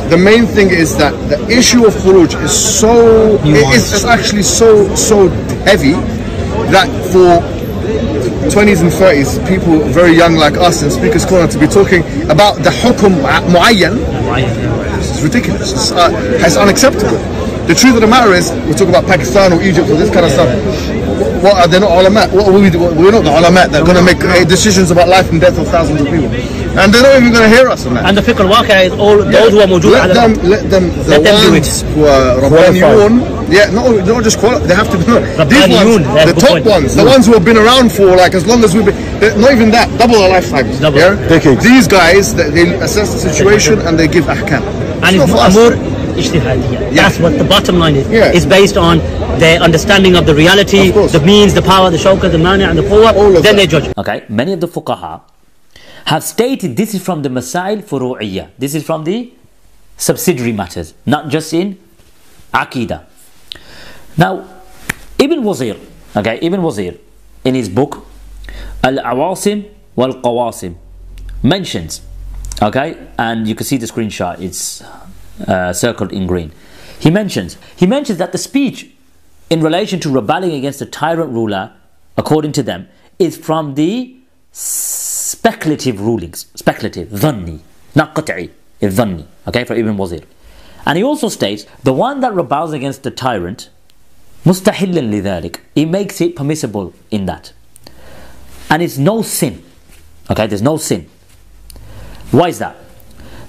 the main thing is that the issue of Khuruj is so, it's actually so heavy that for 20s and 30s, people very young like us in Speaker's Corner to be talking about the hukum muayyan, it's ridiculous, it's unacceptable. The truth of the matter is, we talk about Pakistan or Egypt or this kind of stuff. What are they not ulama? We're not the ulama that are going to make decisions about life and death of thousands of people. And they're not even going to hear us on that. And the fiqh al-waqi' is all those who are mawjood. Let them do it. Who are Rabbaniyun, not just qualified, they have to be. These ones, the top ones, the ones who have been around for like as long as we've been, not even that, double our lifetimes. Decades. These guys, they assess the situation and they give ahkam. And it's more Ijtihadi. That's what the bottom line is. It's based on their understanding of the reality, the means, the power, the shawka, the mani and the quwwah, then they judge. Okay, many of the fuqaha have stated this is from the masail furu'iyya. This is from the subsidiary matters, not just in aqidah. Now, Ibn Wazir, Ibn Wazir, in his book Al-Awasim wal-Qawasim, mentions, and you can see the screenshot, it's circled in green. He mentions that the speech in relation to rebelling against a tyrant ruler, according to them, is from the speculative rulings, dhanni, not qat'i, is dhanni, for Ibn Wazir. And he also states, the one that rebels against the tyrant, mustahillan lidhalik, he makes it permissible in that. And it's no sin, there's no sin. Why is that?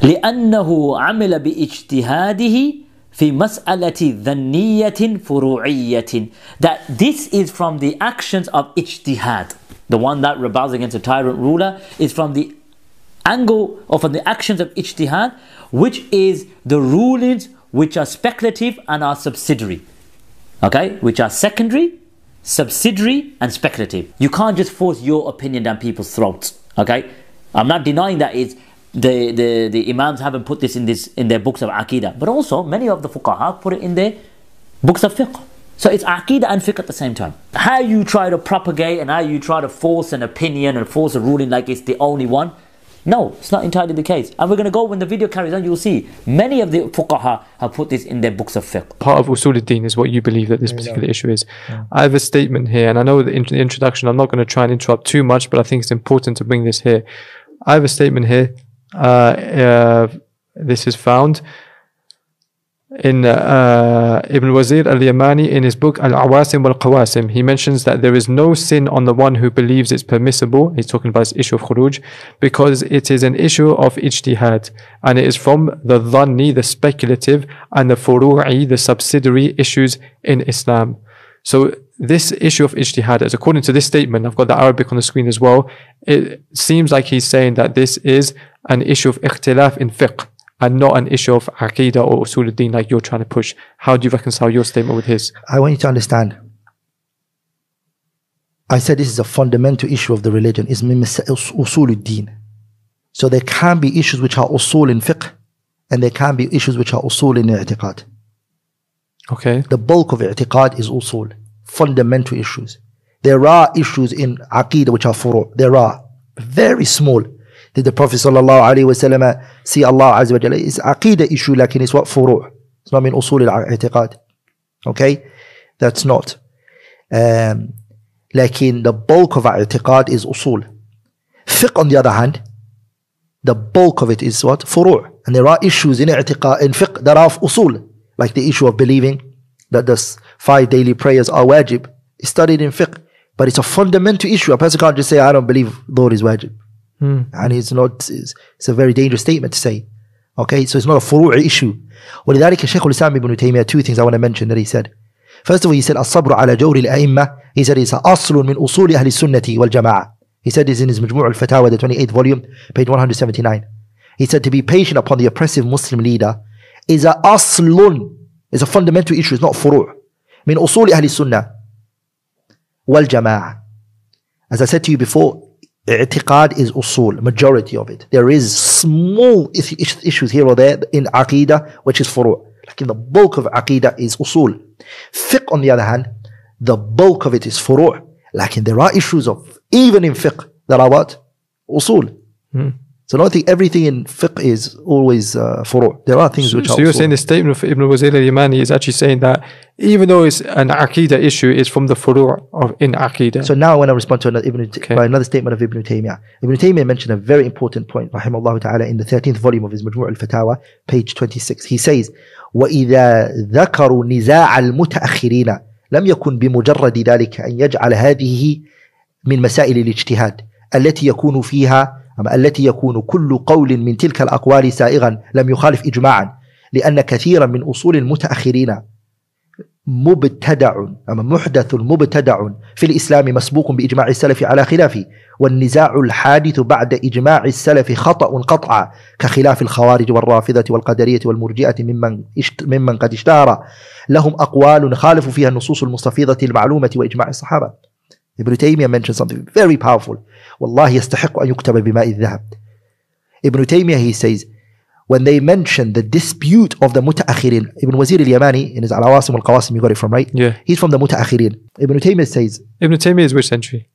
لأنه عمل باجتهاده في مسألة ذنية فروعية, that this is from the actions of ijtihad. The one that rebels against a tyrant ruler is from the angle or from the actions of ijtihad, which is the rulings which are speculative and are subsidiary. Which are secondary, subsidiary and speculative. You can't just force your opinion down people's throats. I'm not denying that it's the imams haven't put this in their books of aqidah, but also many of the fuqaha put it in their books of fiqh. So it's aqidah and fiqh at the same time. How you try to propagate and how you try to force an opinion and force a ruling like it's the only one, no, it's not entirely the case. And we're going to go, when the video carries on, you'll see many of the fuqaha have put this in their books of fiqh. Part of usul al-din is what you believe that this particular issue is. I have a statement here, and I know in the introduction I'm not going to try and interrupt too much, but I think it's important to bring this here. I have a statement here. This is found in Ibn Wazir al-Yamani in his book Al-Awasim wal-Qawasim. He mentions that there is no sin on the one who believes it's permissible. He's talking about this issue of Khuruj, because it is an issue of ijtihad, and it is from the dhanni, the speculative, and the furu'i, the subsidiary issues in Islam. So this issue of ijtihad, as according to this statement, I've got the Arabic on the screen as well, it seems like he's saying that this is an issue of ikhtilaf in fiqh and not an issue of aqidah or usul al-din like you're trying to push. How do you reconcile your statement with his? I want you to understand. I said this is a fundamental issue of the religion. It's usul al-din. So there can be issues which are usul in fiqh, and there can be issues which are usul in i'tiqad. The bulk of i'tiqad is usul, fundamental issues. There are issues in aqidah which are furu'. There are very small. Did the Prophet ﷺ see Allah Azza wa Jalla? It's aqidah issue, like it's what furu'. It's not min usul al-i'tiqad. That's not. Lakin the bulk of i'tiqad is usul. Fiqh, on the other hand, the bulk of it is what? Furu'. And there are issues in i'tiqad, in fiqh, that are usul. Like the issue of believing that the 5 daily prayers are wajib. It's studied in fiqh, but it's a fundamental issue. A person can't just say, I don't believe Dhuhr is wajib. And it's a very dangerous statement to say. So it's not a furu' issue. ولذلك Shaykh al-Islam ibn Taymiyyah, 2 things I want to mention that he said. First of all, he said, الصبر على جور الأئمة. He said it's أصل من أصول أهل السنة والجماعة. He said this in his Majmu' al-Fatawa, the 28th volume, page 179. He said to be patient upon the oppressive Muslim leader is a aslun, is a fundamental issue. It's not furu'. من أصول أهل السنة والجماعة. As I said to you before, i'tiqad is usul, majority of it. There is small issues here or there in aqidah, which is furu'. Like in the bulk of aqidah is usul. Fiqh, on the other hand, the bulk of it is furu'. Like there are issues of, even in fiqh, that are what? Usul. So So I don't think everything in fiqh is always furu'. There are things which are. So you're saying the statement of Ibn Wazir al-Yamani is actually saying that even though it's an Aqidah issue, it's from the furu' of in Aqidah. So now I want to respond to another statement of Ibn Taymiyyah. Ibn Taymiyyah mentioned a very important point, rahimahullah ta'ala, in the 13th volume of his Majmu' al-Fatawa, page 26. He says, وَإِذَا ذَكَرُوا نِزَاعَ الْمُتَأَخِّرِينَ لم يكن بمجرد ذلك أن يجعل هذه من مسائل الاجتهاد التي يكون كل قول من تلك الأقوال سائغا لم يخالف إجماعا، لأن كثيرا من أصول المتأخرين محدث مبتدع في الإسلام مسبوق بإجماع السلف على خلافه، والنزاع الحادث بعد إجماع السلف خطأ قطعا، كخلاف الخوارج والرافضة والقدرية والمرجئة ممن قد اشتهر لهم أقوال خالفوا فيها النصوص المستفيضة المعلومة وإجماع الصحابة. Ibn Taymiyyah mentioned something very powerful. والله يستحق أن يكتب بماء الذهب. Ibn Taymiyyah, he says, when they mention the dispute of the mutaakhirin, Ibn Wazir al-Yamani in his Al-Awasim al-Qawasim, you got it from, right? Yeah. He's from the mutaakhirin. Ibn Taymiyyah says... Ibn Taymiyyah is which century?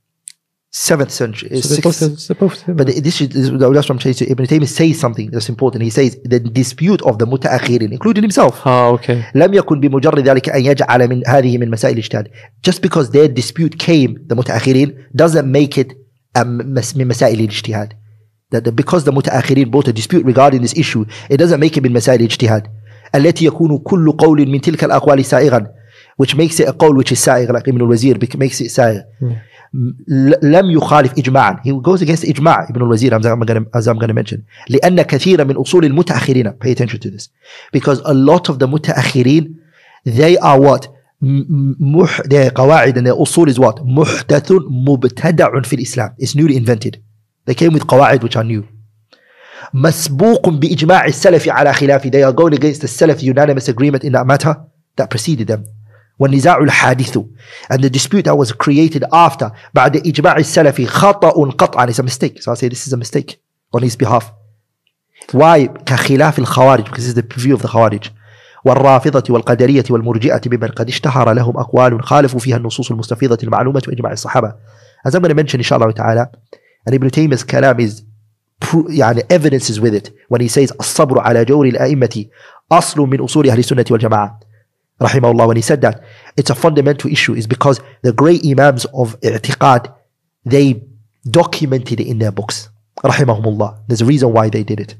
7th century. So but that's what I'm trying to say. Ibn Taymiyyah says something that's important. He says the dispute of the mutaakhirin, including himself. Oh, okay. لم يكن بمجرد ذلك أن يجعل من هذه من مسائل الاجتهاد. Just because their dispute came, the mutaakhirin, doesn't make it من مسائل الاجتهاد. That because the mutaakhirin brought a dispute regarding this issue, it doesn't make it من مسائل الاجتهاد. التي يكون كل قول من تلك الأقوال سائغا, which makes it a qawl which is سائغ, like Ibn al-Wazir makes it سائغ. لم يخالف إجماعا. He goes against إجماع Ibn al-Wazir, as I'm going to mention. لأن كثير من أصول المتأخرين, pay attention to this, because a lot of the متأخرين, they are what? their قواعد and their أصول is what? محدث مبتدع في الإسلام. It's newly invented. They came with قواعد which are new. مسبوق بإجماع السلف على خلافه. They are going against the Salaf unanimous agreement in that matter that preceded them. والنزاع الحادث, and the dispute that was created after بعد إجماع السلف خطأ قطعا, is a mistake. So I say this is a mistake on his behalf. Why? كخلاف الخوارج, because this is the view of the Khawarij. والرافضة والقدرية والمرجئة بمن قد اشتهر لهم أقوال خالفوا فيها النصوص المستفيضة المعلومة وإجماع الصحابة. As I'm going to mention inshallah ta'ala, and Ibn Taymiyyah's kalam is يعني evidences with it when he says الصبر على جور الأئمة أصل من أصول أهل السنة والجماعة. Rahimahullah, when he said that, it's a fundamental issue, is because the great imams of i'tiqad, they documented it in their books. Rahimahumullah. There's a reason why they did it.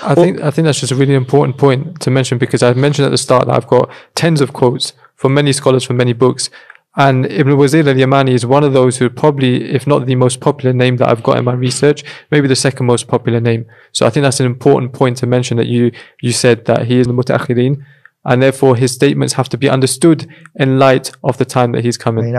I think that's just a really important point to mention, because I mentioned at the start that I've got tens of quotes from many scholars from many books, and Ibn Wazir al-Yamani is one of those who probably, if not the most popular name that I've got in my research, maybe the second most popular name. So I think that's an important point to mention, that you said that he is the mutaakhirin, and therefore his statements have to be understood in light of the time that he's coming.